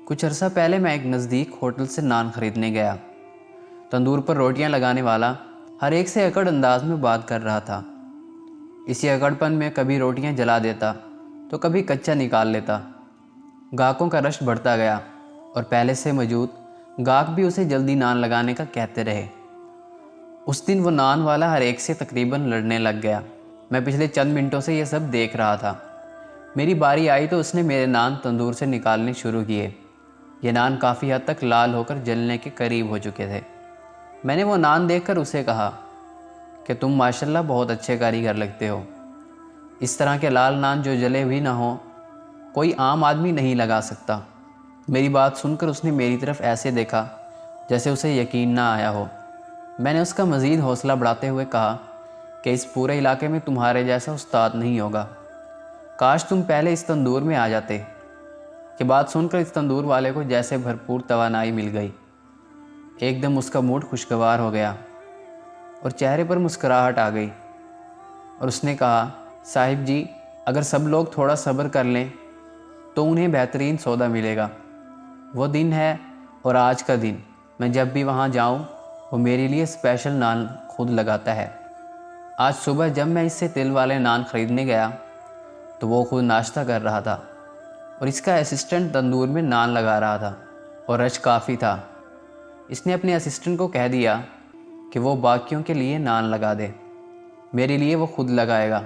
کچھ عرصہ پہلے میں ایک نزدیک ہوٹل سے نان خریدنے گیا۔ تندور پر روٹیاں لگانے والا ہر ایک سے اکڑ انداز میں بات کر رہا تھا۔ اسی اکڑ پن میں کبھی روٹیاں جلا دیتا تو کبھی کچا نکال لیتا۔ گاہکوں کا رش بڑھتا گیا اور پہلے سے موجود گاہک بھی اسے جلدی نان لگانے کا کہتے رہے۔ اس دن وہ نان والا ہر ایک سے تقریباً لڑنے لگ گیا۔ میں پچھلے چند منٹوں سے یہ سب دیکھ رہا تھا۔ میری باری آئی تو اس نے میرے نان تندور سے نکالنے شروع کیے۔ یہ نان کافی حد تک لال ہو کر جلنے کے قریب ہو چکے تھے۔ میں نے وہ نان دیکھ کر اسے کہا کہ تم ماشاءاللہ بہت اچھے کاریگر لگتے ہو۔ اس طرح کے لال نان جو جلے بھی نہ ہوں کوئی عام آدمی نہیں لگا سکتا۔ میری بات سن کر اس نے میری طرف ایسے دیکھا جیسے اسے یقین نہ آیا ہو۔ میں نے اس کا مزید حوصلہ بڑھاتے ہوئے کہا کہ اس پورے علاقے میں تمہارے جیسا استاد نہیں ہوگا، کاش تم پہلے اس تندور میں آ جاتے۔ یہ بات سن کر اس تندور والے کو جیسے بھرپور توانائی مل گئی۔ ایک دم اس کا موڈ خوشگوار ہو گیا اور چہرے پر مسکراہٹ آ گئی، اور اس نے کہا صاحب جی، اگر سب لوگ تھوڑا صبر کر لیں تو انہیں بہترین سودا ملے گا۔ وہ دن ہے اور آج کا دن، میں جب بھی وہاں جاؤں وہ میرے لیے اسپیشل نان خود لگاتا ہے۔ آج صبح جب میں اس سے تل والے نان خریدنے گیا تو وہ خود ناشتہ کر رہا تھا اور اس کا اسسٹنٹ تندور میں نان لگا رہا تھا، اور رش کافی تھا۔ اس نے اپنے اسسٹنٹ کو کہہ دیا کہ وہ باقیوں کے لیے نان لگا دے، میرے لیے وہ خود لگائے گا۔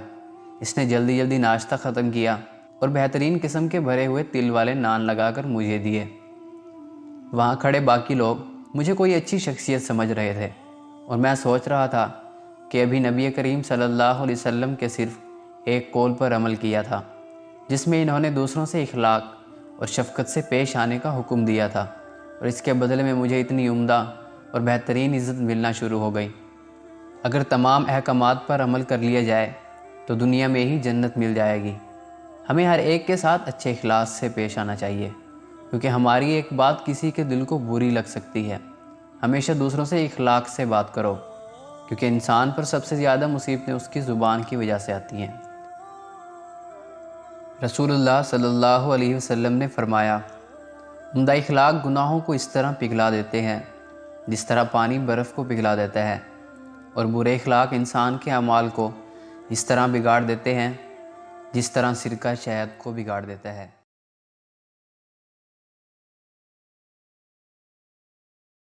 اس نے جلدی جلدی ناشتہ ختم کیا اور بہترین قسم کے بھرے ہوئے تل والے نان لگا کر مجھے دیے۔ وہاں کھڑے باقی لوگ مجھے کوئی اچھی شخصیت سمجھ رہے تھے، اور میں سوچ رہا تھا کہ ابھی نبی کریم صلی اللہ علیہ وسلم کے صرف ایک قول پر عمل کیا تھا، جس میں انہوں نے دوسروں سے اخلاق اور شفقت سے پیش آنے کا حکم دیا تھا، اور اس کے بدلے میں مجھے اتنی عمدہ اور بہترین عزت ملنا شروع ہو گئی۔ اگر تمام احکامات پر عمل کر لیا جائے تو دنیا میں ہی جنت مل جائے گی۔ ہمیں ہر ایک کے ساتھ اچھے اخلاص سے پیش آنا چاہیے، کیونکہ ہماری ایک بات کسی کے دل کو بری لگ سکتی ہے۔ ہمیشہ دوسروں سے اخلاق سے بات کرو، کیونکہ انسان پر سب سے زیادہ مصیبتیں اس کی زبان کی وجہ سے آتی ہیں۔ رسول اللہ صلی اللہ علیہ وسلم نے فرمایا، عمدہ اخلاق گناہوں کو اس طرح پگھلا دیتے ہیں جس طرح پانی برف کو پگھلا دیتا ہے، اور برے اخلاق انسان کے اعمال کو اس طرح بگاڑ دیتے ہیں جس طرح سرکہ شہد کو بگاڑ دیتا ہے۔